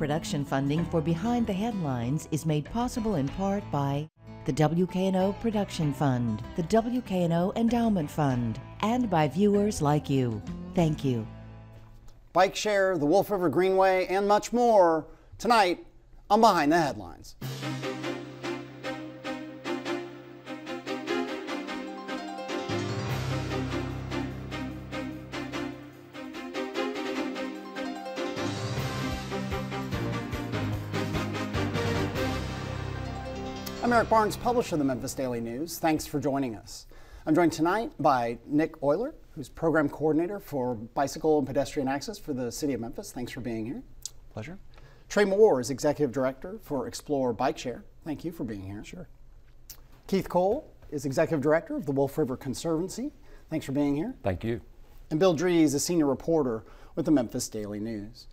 Production funding for Behind the Headlines is made possible in part by the WKNO Production Fund, the WKNO Endowment Fund, and by viewers like you. Thank you. Bike share, the Wolf River Greenway, and much more tonight on Behind the Headlines. I'm Eric Barnes, publisher of the Memphis Daily News. Thanks for joining us. I'm joined tonight by Nick Euler, who's program coordinator for bicycle and pedestrian access for the city of Memphis. Thanks for being here. Pleasure. Trey Moore is executive director for Explore Bike Share. Thank you for being here. Sure. Keith Cole is executive director of the Wolf River Conservancy. Thanks for being here. Thank you. And Bill Dries is senior reporter with the Memphis Daily News.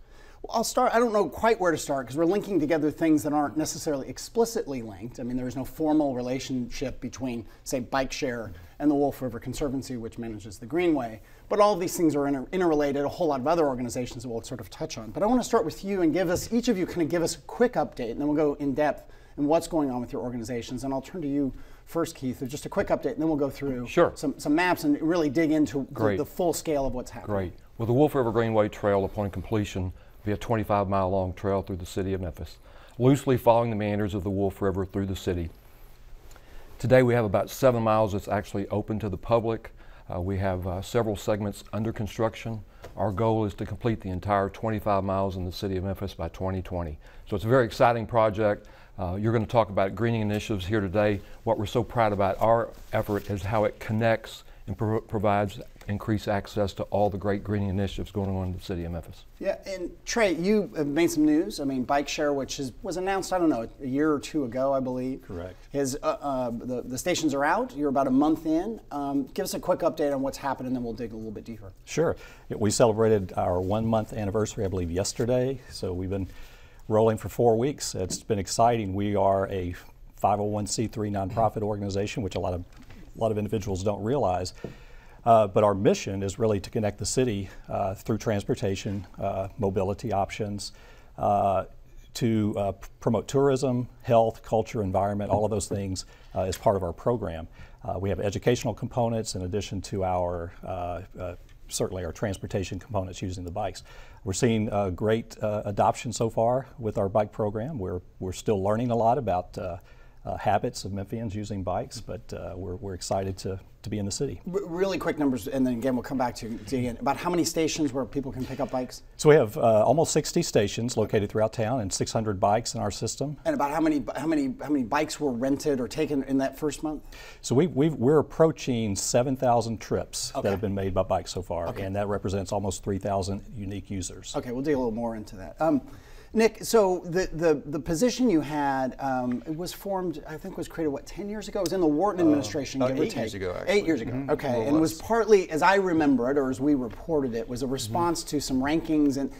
I'll start, I don't know quite where to start because we're linking together things that aren't necessarily explicitly linked. I mean, there is no formal relationship between, say, Bike Share and the Wolf River Conservancy, which manages the Greenway. But all of these things are interrelated, a whole lot of other organizations that we'll sort of touch on. But I want to start with you and give us, each of you kind of give us a quick update, and then we'll go in depth in what's going on with your organizations. And I'll turn to you first, Keith, just a quick update, and then we'll go through some maps and really dig into the full scale of what's happening. Great. Well, the Wolf River Greenway Trail, upon completion, be a 25-mile-long trail through the city of Memphis, loosely following the meanders of the Wolf River through the city. Today we have about 7 miles that's actually open to the public. We have several segments under construction. Our goal is to complete the entire 25 miles in the city of Memphis by 2020. So it's a very exciting project. You're going to talk about greening initiatives here today. What we're so proud about our effort is how it connects and provides increased access to all the great greening initiatives going on in the city of Memphis. Yeah, and Trey, you have made some news. I mean, Bike Share, which was announced, I don't know, a year or two ago, I believe. Correct. The stations are out. You're about a month in. Give us a quick update on what's happened, and then we'll dig a little bit deeper. Sure. We celebrated our 1 month anniversary, I believe, yesterday. So we've been rolling for 4 weeks. It's been exciting. We are a 501c3 nonprofit organization, which a lot of individuals don't realize. But our mission is really to connect the city through transportation, mobility options, to promote tourism, health, culture, environment, all of those things as part of our program. We have educational components in addition to our certainly our transportation components using the bikes. We're seeing great adoption so far with our bike program. We're still learning a lot about habits of Memphians using bikes, but we're excited to be in the city. Really quick numbers, and then again we'll come back to dig in. About how many stations where people can pick up bikes? So we have almost 60 stations located throughout town and 600 bikes in our system. And about how many bikes were rented or taken in that first month? So we're approaching 7,000 trips that have been made by bikes so far, and that represents almost 3,000 unique users. Okay, we'll dig a little more into that. Nick, so the position you had, it was formed, I think was created, what, 10 years ago? It was in the Wharton administration, give or take. 8 years ago, actually. 8 years ago, okay. And it was partly, as I remember it, or as we reported it, was a response to some rankings, and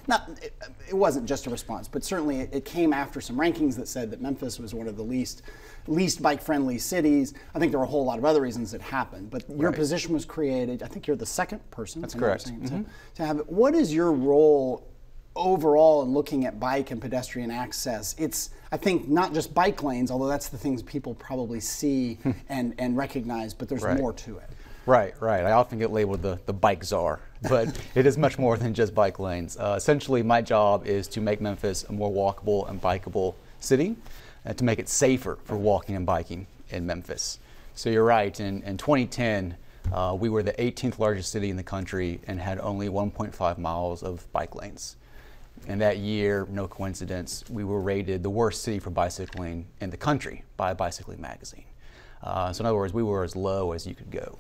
it wasn't just a response, but certainly it came after some rankings that said that Memphis was one of the least bike-friendly cities. I think there were a whole lot of other reasons it happened, but your position was created. I think you're the second person. That's correct. To have it. What is your role overall in looking at bike and pedestrian access? It's, I think, not just bike lanes, although that's the things people probably see and recognize, but there's more to it. Right. I often get labeled the bike czar, but it is much more than just bike lanes. Essentially, my job is to make Memphis a more walkable and bikeable city, and to make it safer for walking and biking in Memphis. So you're right, in 2010, we were the 18th largest city in the country and had only 1.5 miles of bike lanes. And that year, no coincidence, we were rated the worst city for bicycling in the country by Bicycling Magazine. So in other words, we were as low as you could go.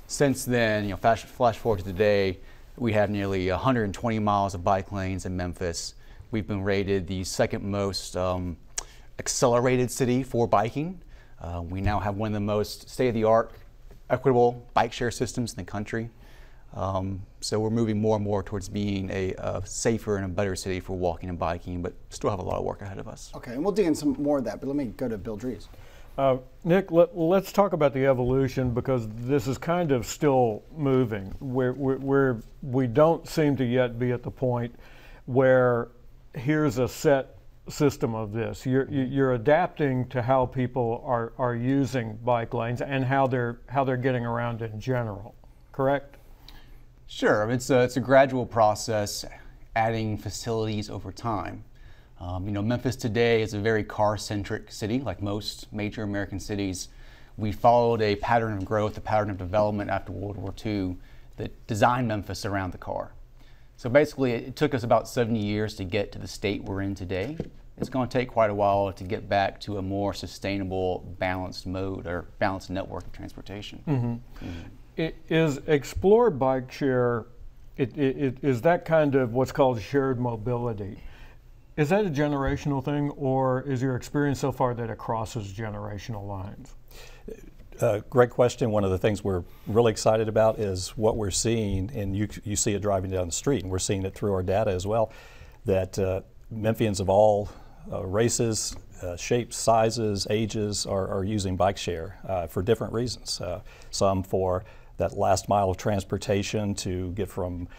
Since then, flash forward to today, we have nearly 120 miles of bike lanes in Memphis. We've been rated the second most accelerated city for biking. We now have one of the most state-of-the-art, equitable bike share systems in the country. So we're moving more and more towards being a safer and a better city for walking and biking, but still have a lot of work ahead of us. Okay, and we'll dig in some more of that, but let me go to Bill Dries. Nick, let's talk about the evolution, because this is kind of still moving. We don't seem to yet be at the point where here's a set system of this. You're adapting to how people are using bike lanes and how they're getting around in general, correct? Sure, it's a gradual process, adding facilities over time. Memphis today is a very car-centric city, like most major American cities. We followed a pattern of growth, a pattern of development after World War II that designed Memphis around the car. So basically, it took us about 70 years to get to the state we're in today. It's going to take quite a while to get back to a more sustainable, balanced mode or balanced network of transportation. Is Explore Bike Share, is that kind of what's called shared mobility? Is that a generational thing, or is your experience so far that it crosses generational lines? Great question. One of the things we're really excited about is what we're seeing, and you see it driving down the street, and we're seeing it through our data as well, that Memphians of all races, shapes, sizes, ages are using bike share for different reasons. Some for that last mile of transportation to get from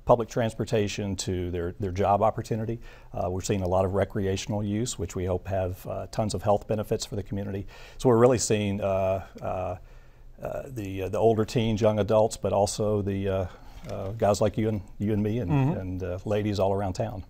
public transportation to their job opportunity. We're seeing a lot of recreational use, which we hope have tons of health benefits for the community. So we're really seeing the older teens, young adults, but also the guys like you and me and ladies all around town.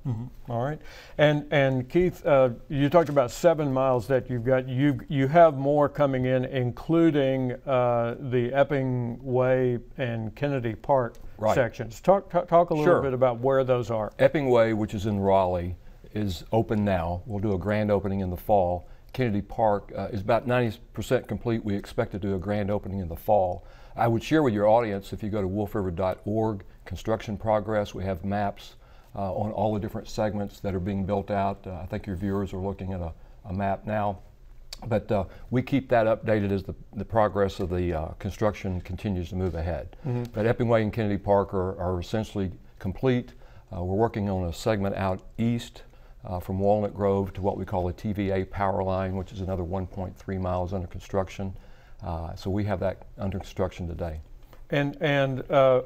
All right, and Keith, you talked about 7 miles that you've got. You have more coming in, including the Epping Way and Kennedy Park sections. Talk a little bit about where those are. Epping Way, which is in Raleigh, is open now. We'll do a grand opening in the fall. Kennedy Park is about 90% complete. We expect to do a grand opening in the fall. I would share with your audience, if you go to wolfriver.org, construction progress, we have maps on all the different segments that are being built out. I think your viewers are looking at a map now. But we keep that updated as the progress of the construction continues to move ahead. But Epping Way and Kennedy Park are essentially complete. We're working on a segment out east from Walnut Grove to what we call a TVA power line, which is another 1.3 miles under construction. So we have that under construction today. And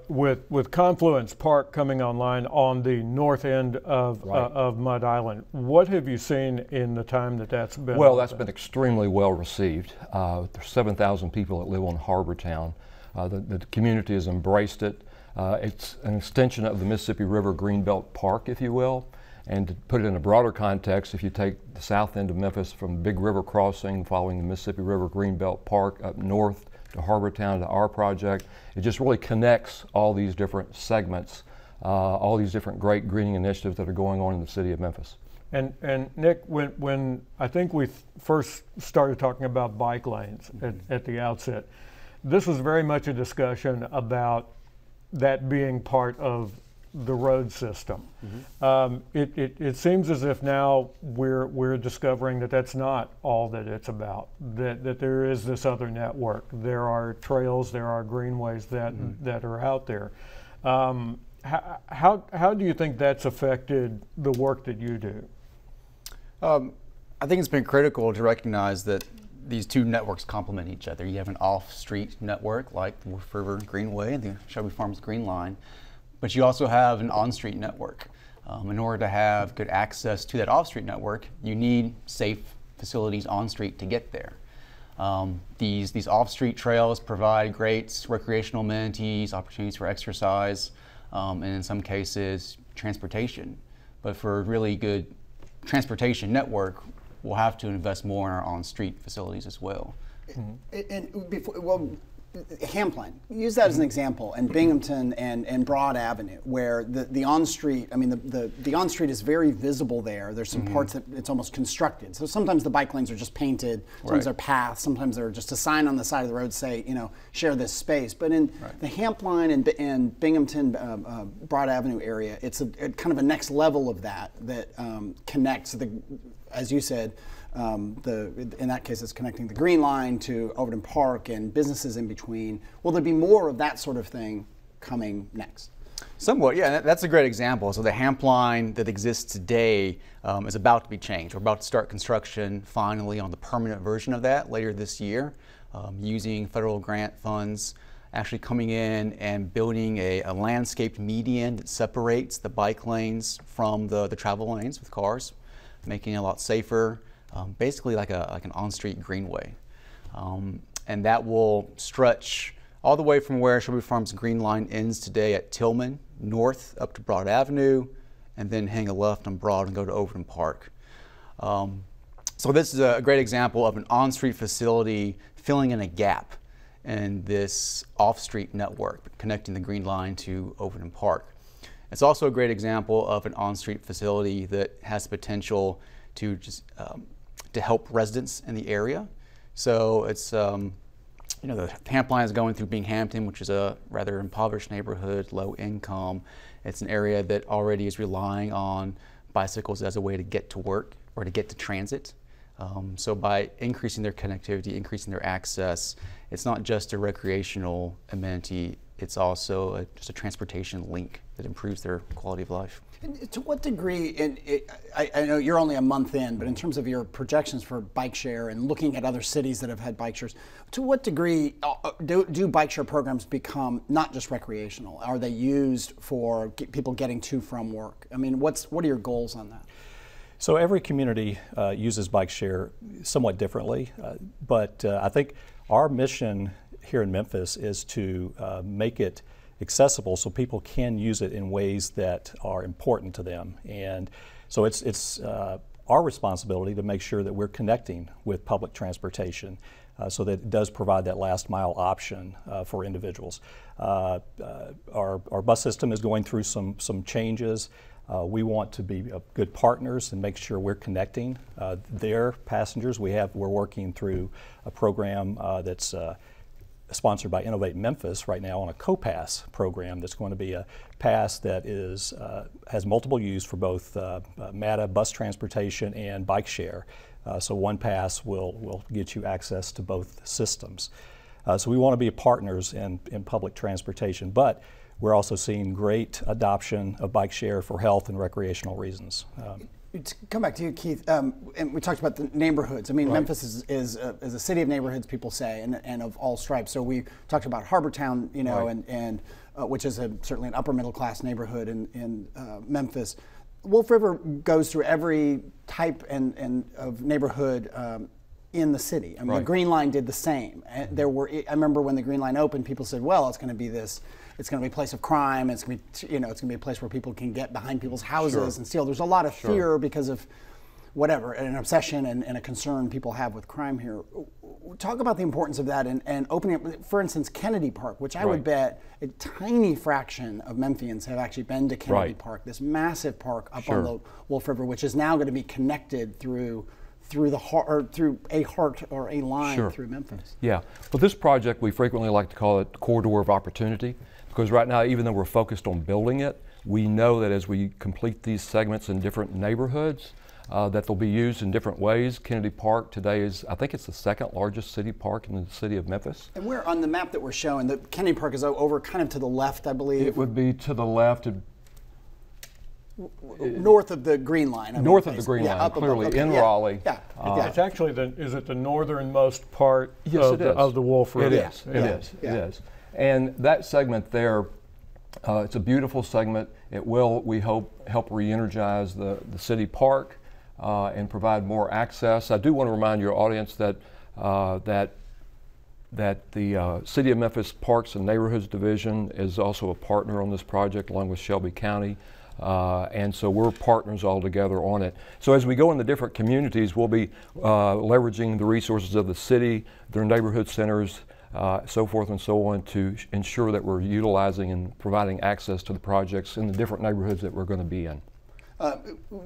with Confluence Park coming online on the north end of Mud Island, what have you seen in the time that's been? Well, that's been extremely well received. There's 7,000 people that live on Harbor Town. The community has embraced it. It's an extension of the Mississippi River Greenbelt Park, if you will. And to put it in a broader context, if you take the south end of Memphis from Big River Crossing, following the Mississippi River Greenbelt Park up north to Harbor Town to our project, it just really connects all these different segments, all these different great greening initiatives that are going on in the city of Memphis. And Nick, when I think we first started talking about bike lanes at the outset, this was very much a discussion about that being part of the road system. It seems as if now we're discovering that that's not all that it's about, that there is this other network. There are trails, there are greenways that are out there. How do you think that's affected the work that you do? I think it's been critical to recognize that these two networks complement each other. You have an off-street network like the Wolf River Greenway and the Shelby Farms Green Line, but you also have an on-street network. In order to have good access to that off-street network, you need safe facilities on-street to get there. These off-street trails provide great recreational amenities, opportunities for exercise, and in some cases, transportation. But for a really good transportation network, we'll have to invest more in our on-street facilities as well. Hamplin, use that as an example, and Binghamton and Broad Avenue, where the on-street, I mean, the on-street is very visible there. There's some parts that it's almost constructed. So sometimes the bike lanes are just painted, sometimes they're paths, sometimes they're just a sign on the side of the road say, share this space. But in the Hamplin and Binghamton, Broad Avenue area, it's a kind of a next level of that connects as you said, in that case, it's connecting the Green Line to Overton Park and businesses in between. Will there be more of that sort of thing coming next? Somewhat, yeah, that's a great example. So the Hamp line that exists today is about to be changed. We're about to start construction finally on the permanent version of that later this year, using federal grant funds. actually coming in and building a landscaped median that separates the bike lanes from the travel lanes with cars, making it a lot safer, basically like an on-street greenway. And that will stretch all the way from where Shelby Farms Green Line ends today at Tillman, north up to Broad Avenue, and then hang a left on Broad and go to Overton Park. So this is a great example of an on-street facility filling in a gap in this off-street network connecting the Green Line to Overton Park. It's also a great example of an on-street facility that has the potential to just to help residents in the area. So it's you know, the Hamp Line is going through Binghamton, which is a rather impoverished neighborhood, low income. It's an area that already is relying on bicycles as a way to get to work or to get to transit. So by increasing their connectivity, increasing their access, it's not just a recreational amenity, it's also just a transportation link that improves their quality of life. And to what degree, I know you're only a month in, but in terms of your projections for bike share and looking at other cities that have had bike shares, to what degree do bike share programs become not just recreational? Are they used for people getting to from work? I mean, what are your goals on that? So every community uses bike share somewhat differently, but I think our mission here in Memphis is to make it accessible so people can use it in ways that are important to them. And so it's our responsibility to make sure that we're connecting with public transportation so that it does provide that last mile option for individuals. Our bus system is going through some changes. We want to be good partners and make sure we're connecting their passengers. We're working through a program that's sponsored by Innovate Memphis right now on a co-pass program that's going to be a pass that is has multiple use for both MATA bus transportation and bike share. So one pass will get you access to both systems. So we want to be partners in public transportation, but we're also seeing great adoption of bike share for health and recreational reasons. To come back to you, Keith, and we talked about the neighborhoods. I mean, right. Memphis is a city of neighborhoods, people say, and of all stripes. So we talked about Harbortown, you know, right. and which is certainly an upper middle class neighborhood in Memphis. Wolf River goes through every type and of neighborhood in the city. I mean, right. The Green Line did the same. And I remember when the Green Line opened, people said, "Well, it's going to be this. It's going to be a place of crime. It's going to be, it's going to be a place where people can get behind people's houses sure. and steal." There's a lot of fear sure. because of whatever, an obsession and a concern people have with crime here. Talk about the importance of that and opening up, for instance, Kennedy Park, which I right. would bet a tiny fraction of Memphians have actually been to Kennedy right. Park, this massive park up sure. on the Wolf River, which is now going to be connected through a heart or a line sure. through Memphis. Yeah. Well, this project, we frequently like to call it corridor of opportunity, because right now, even though we're focused on building it, we know that as we complete these segments in different neighborhoods, that they'll be used in different ways. Kennedy Park today is, I think it's the second largest city park in the city of Memphis. And we're on the map that we're showing, the Kennedy Park is over kind of to the left, I believe. It would be to the left. North of the Green Line. North of the Green Line, clearly, okay. in yeah. Raleigh. Yeah. It's actually, is it the northernmost part yes, of the Wolf River? It is. And that segment there, it's a beautiful segment. It will, we hope, help re-energize the city park and provide more access. I do want to remind your audience that the City of Memphis Parks and Neighborhoods Division is also a partner on this project along with Shelby County. And so we're partners all together on it. So as we go in the different communities, we'll be leveraging the resources of the city, their neighborhood centers, so forth and so on, to ensure that we're utilizing and providing access to the projects in the different neighborhoods that we're going to be in.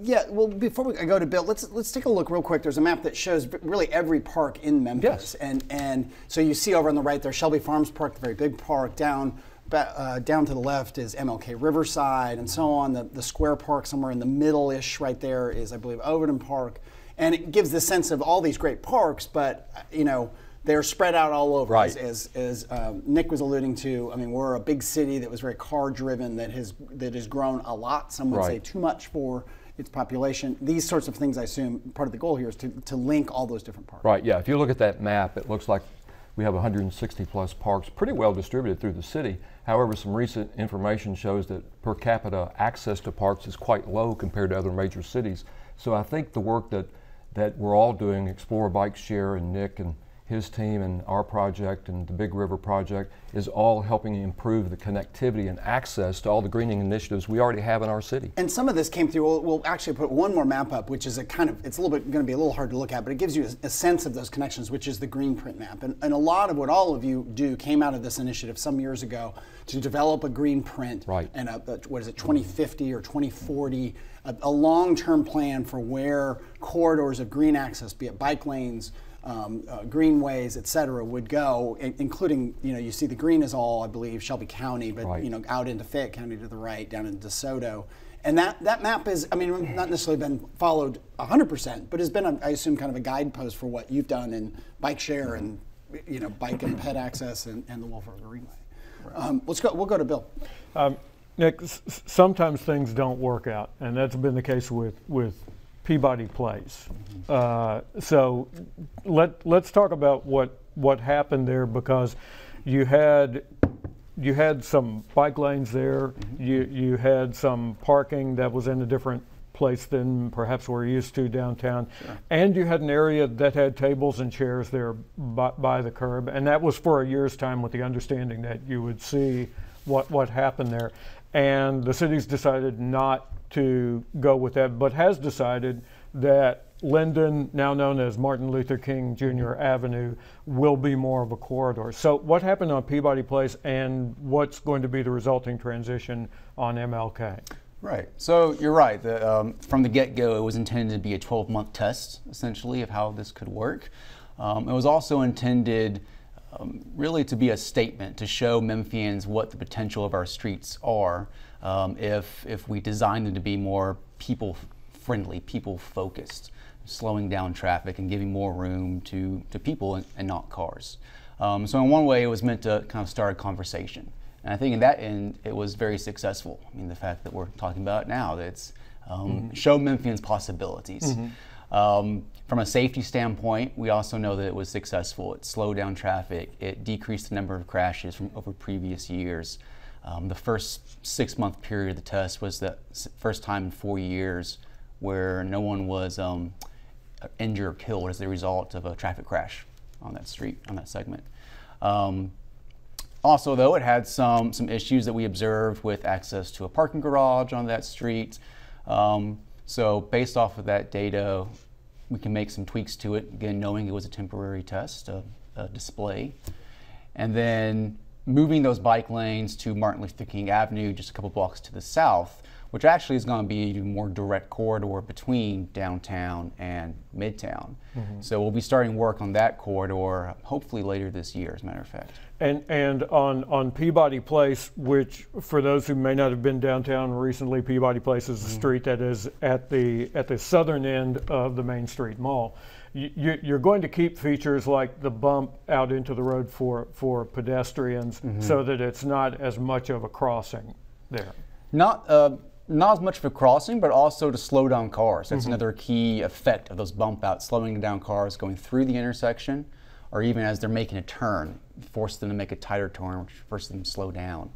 Yeah, well, before we go to Bill, let's take a look real quick. There's a map that shows really every park in Memphis. Yes. And so you see over on the right there, Shelby Farms Park, the very big park. Down to the left is MLK Riverside and so on. The Square Park somewhere in the middle-ish right there is, I believe, Overton Park. And it gives the sense of all these great parks, but, they're spread out all over, right. as Nick was alluding to. I mean, we're a big city that was very car-driven, that has grown a lot. Some would say too much for its population. These sorts of things, I assume, part of the goal here is to link all those different parks. Right. Yeah. If you look at that map, it looks like We have 160 plus parks pretty well distributed through the city. However, some recent information shows that per capita access to parks is quite low compared to other major cities. So I think the work that we're all doing, Explore Bike Share and Nick and his team and our project and the Big River project, is all helping improve the connectivity and access to all the greening initiatives we already have in our city. And some of this came through, we'll actually put one more map up, which is it's a little bit going to be a little hard to look at, but it gives you a sense of those connections, which is the green print map. And a lot of what all of you do came out of this initiative some years ago to develop a green print. Right. And what is it, 2050 or 2040, a long-term plan for where corridors of green access, be it bike lanes, greenways, et cetera, would go, including, you see the green is all, I believe, Shelby County, but, right. Out into Fayette County to the right, down into DeSoto. And that map is, not necessarily been followed 100%, but has been, I assume, kind of a guidepost for what you've done in bike share and, bike and ped access and the Wolf River Greenway. Right. We'll go to Bill. Nick, sometimes things don't work out, and that's been the case with Peabody Place. So let's talk about what happened there, because you had some bike lanes there. You had some parking that was in a different place than perhaps we're used to downtown. Sure. And you had an area that had tables and chairs there by the curb, and that was for a year's time with the understanding that you would see what happened there. And the city's decided not to go with that, but has decided that Linden, now known as Martin Luther King Jr. Avenue, will be more of a corridor. So what happened on Peabody Place, and what's going to be the resulting transition on MLK? Right. So you're right. From the get-go, it was intended to be a 12-month test, essentially, of how this could work. It was also intended really to be a statement to show Memphians what the potential of our streets are if we design them to be more people-friendly, people-focused, slowing down traffic and giving more room to people and not cars. So in one way, it was meant to kind of start a conversation. And I think in that end, it was very successful. I mean, the fact that we're talking about it now, that's show Memphians possibilities. From a safety standpoint, we also know that it was successful. It slowed down traffic. It decreased the number of crashes from over previous years. The first 6-month period of the test was the first time in 4 years where no one was injured or killed as a result of a traffic crash on that street, on that segment. Also, though, it had some issues that we observed with access to a parking garage on that street. So based off of that data, we can make some tweaks to it, again, knowing it was a temporary test, a display. And then moving those bike lanes to Martin Luther King Avenue, just a couple blocks to the south, which actually is going to be a more direct corridor between downtown and Midtown. So we'll be starting work on that corridor hopefully later this year, as a matter of fact. And on Peabody Place, which for those who may not have been downtown recently, Peabody Place is a street that is at the southern end of the Main Street Mall. You're going to keep features like the bump out into the road for pedestrians, so that it's not as much of a crossing there. Not as much of a crossing, but also to slow down cars. That's another key effect of those bump outs, slowing down cars going through the intersection, or even as they're making a turn, force them to make a tighter turn, which forces them to slow down.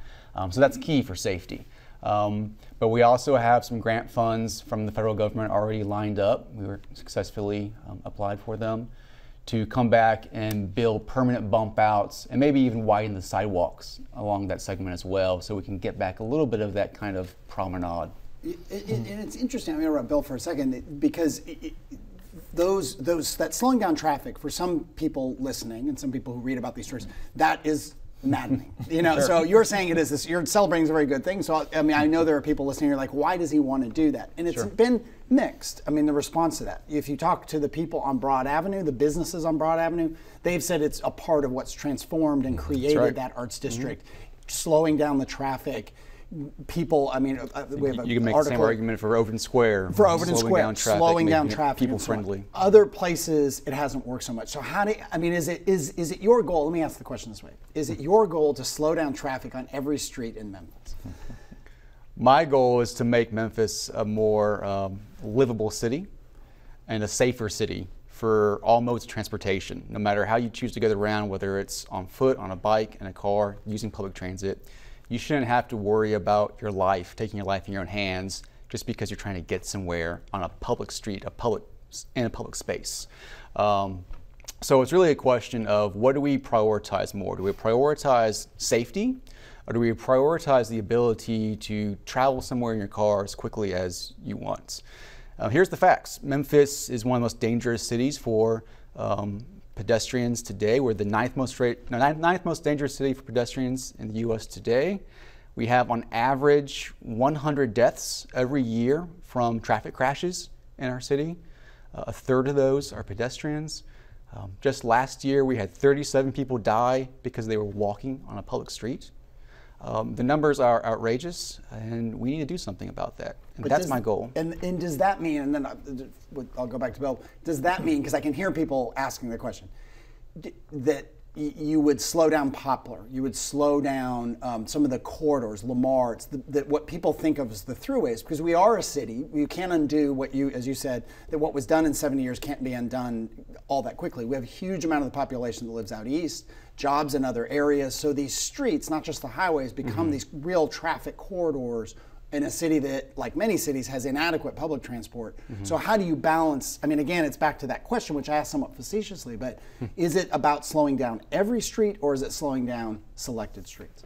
So that's key for safety. But we also have some grant funds from the federal government already lined up. We were successfully applied for them to come back and build permanent bump outs and maybe even widen the sidewalks along that segment as well, so we can get back a little bit of that kind of promenade. And it's interesting, I'm going to interrupt Bill for a second, because that slowing down traffic for some people listening and some people who read about these stories, that is maddening. Sure. So you're saying you're celebrating a very good thing. So I know there are people listening who are like, why does he want to do that? And it's been mixed. The response to that. If you talk to the people on Broad Avenue, the businesses on Broad Avenue, they've said it's a part of what's transformed and created that arts district, slowing down the traffic. People, we have an you can make the same argument for Overton Square. For Overton Square, slowing down traffic, people friendly. Other places, it hasn't worked so much. So is it your goal? Let me ask the question this way: is it your goal to slow down traffic on every street in Memphis? My goal is to make Memphis a more livable city and a safer city for all modes of transportation, no matter how you choose to get around, whether it's on foot, on a bike, in a car, using public transit. You shouldn't have to worry about your life, taking your life in your own hands, just because you're trying to get somewhere on a public street, in a public space. So it's really a question of, what do we prioritize more? Do we prioritize safety, or do we prioritize the ability to travel somewhere in your car as quickly as you want? Here's the facts. Memphis is one of the most dangerous cities for pedestrians today. We're the ninth most dangerous city for pedestrians in the U.S. today. We have, on average, 100 deaths every year from traffic crashes in our city. A third of those are pedestrians. Just last year, we had 37 people die because they were walking on a public street. The numbers are outrageous, and we need to do something about that. And that's my goal. And does that mean, and then I'll go back to Bill, does that mean, because I can hear people asking the question, that you would slow down Poplar, you would slow down some of the corridors, Lamar, what people think of as the throughways, because we are a city. You can't undo what as you said, that what was done in 70 years can't be undone all that quickly. We have a huge amount of the population that lives out east, jobs in other areas. So these streets, not just the highways, become these real traffic corridors in a city that, like many cities, has inadequate public transport. So how do you balance, I mean, again, it's back to that question, which I asked somewhat facetiously, but is it about slowing down every street, or is it slowing down selected streets?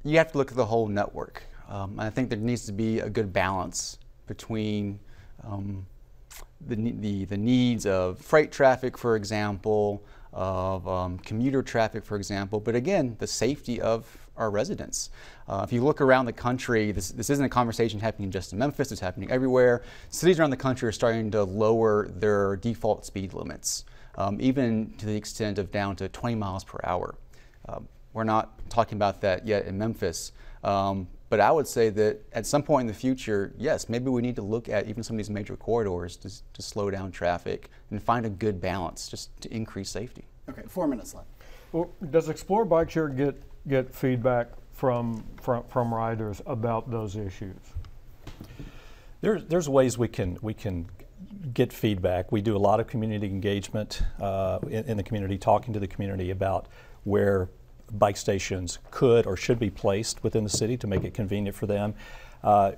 You have to look at the whole network. I think there needs to be a good balance between the needs of freight traffic, for example, of commuter traffic, for example, but again, the safety of our residents. If you look around the country, this isn't a conversation happening just in Memphis, it's happening everywhere. Cities around the country are starting to lower their default speed limits, even to the extent of down to 20 miles per hour. We're not talking about that yet in Memphis, but I would say that at some point in the future, yes, maybe we need to look at even some of these major corridors to slow down traffic and find a good balance just to increase safety. Okay, 4 minutes left. Well, does Explore Bike Share get feedback from riders about those issues? There's ways we can get feedback. We do a lot of community engagement in the community, talking to the community about where bike stations could or should be placed within the city to make it convenient for them.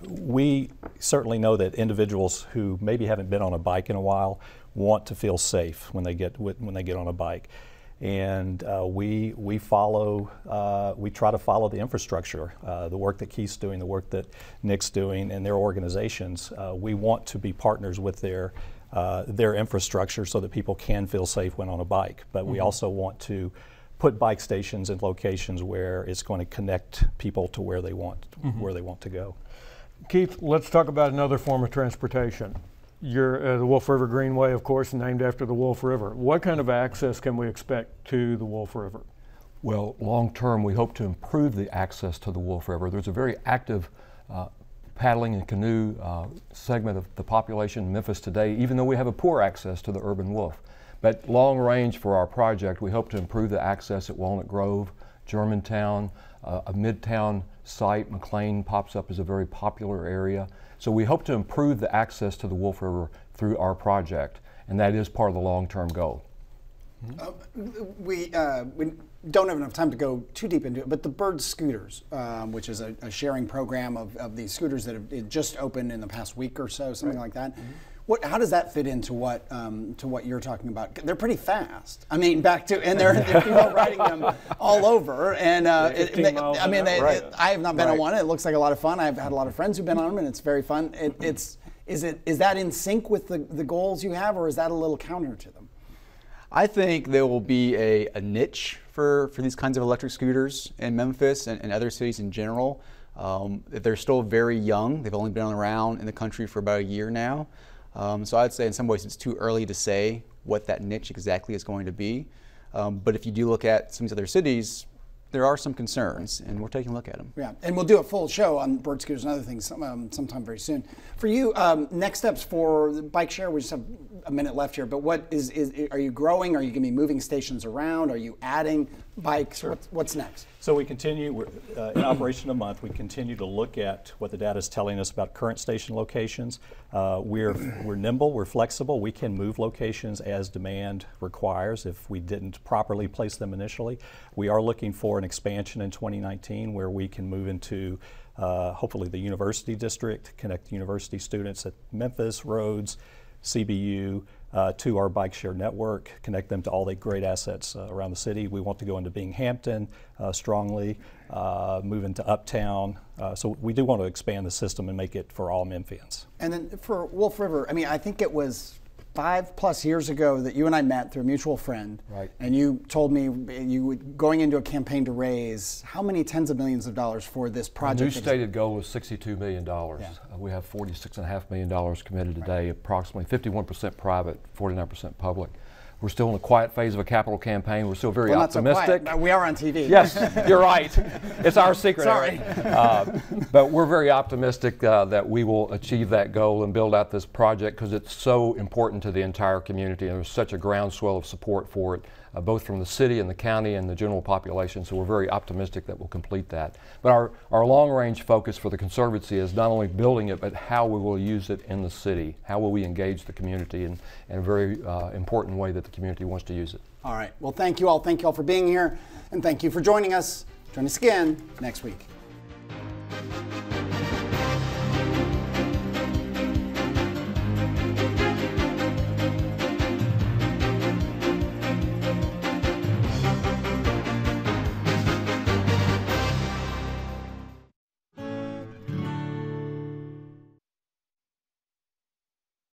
We certainly know that individuals who maybe haven't been on a bike in a while want to feel safe when they get on a bike. And we try to follow the infrastructure, the work that Keith's doing, the work that Nick's doing, and their organizations. We want to be partners with their infrastructure so that people can feel safe when on a bike. But we also want to put bike stations in locations where it's going to connect people to where they want to go. Keith, let's talk about another form of transportation. You're the Wolf River Greenway, of course, named after the Wolf River. What kind of access can we expect to the Wolf River? Well, long term, we hope to improve the access to the Wolf River. There's a very active paddling and canoe segment of the population in Memphis today, even though we have a poor access to the urban Wolf. But long range for our project, we hope to improve the access at Walnut Grove, Germantown, a Midtown site. McLean pops up as a very popular area. So we hope to improve the access to the Wolf River through our project, and that is part of the long-term goal. We don't have enough time to go too deep into it, but the Bird Scooters, which is a sharing program of these scooters that have just opened in the past week or so, something like that. How does that fit into what you're talking about? They're pretty fast. I mean, they're people riding them all over, and I have not been on one. It looks like a lot of fun. I've had a lot of friends who've been on them, and it's very fun. Is that in sync with the goals you have, or is that a little counter to them? I think there will be a niche for these kinds of electric scooters in Memphis and other cities in general. They're still very young. They've only been around in the country for about a year now. So I'd say in some ways it's too early to say what that niche exactly is going to be. But if you do look at some of these other cities, there are some concerns, and we're taking a look at them. Yeah, and we'll do a full show on bird scooters and other things sometime very soon. For you, next steps for the bike share, we just have a minute left here, but what are you growing? Are you going to be moving stations around? Are you adding bikes? What's next? So we continue, we're, in operation a month, we continue to look at what the data is telling us about current station locations. We're nimble, we're flexible, we can move locations as demand requires if we didn't properly place them initially. We are looking for an expansion in 2019 where we can move into hopefully the university district, connect university students at Memphis, Rhodes, CBU, to our bike share network, connect them to all the great assets around the city. We want to go into Binghamton strongly, move into Uptown. So we do want to expand the system and make it for all Memphians. And then for Wolf River, I mean, I think it was 5+ years ago that you and I met through a mutual friend. Right. And you told me you were going into a campaign to raise how many tens of millions of dollars for this project? The new stated goal was $62 million. Yeah. We have $46.5 million committed today, approximately 51% private, 49% public. We're still in the quiet phase of a capital campaign. We're still very optimistic. Not so quiet. We are on TV. Yes, you're right. It's our secret. Sorry. But we're very optimistic that we will achieve that goal and build out this project because it's so important to the entire community, and there's such a groundswell of support for it, both from the city and the county and the general population. So we're very optimistic that we'll complete that. But our long-range focus for the Conservancy is not only building it, but how we will use it in the city. How will we engage the community in a very important way that the community wants to use it. All right. Well, thank you all. Thank you all for being here, and thank you for joining us. Join us again next week.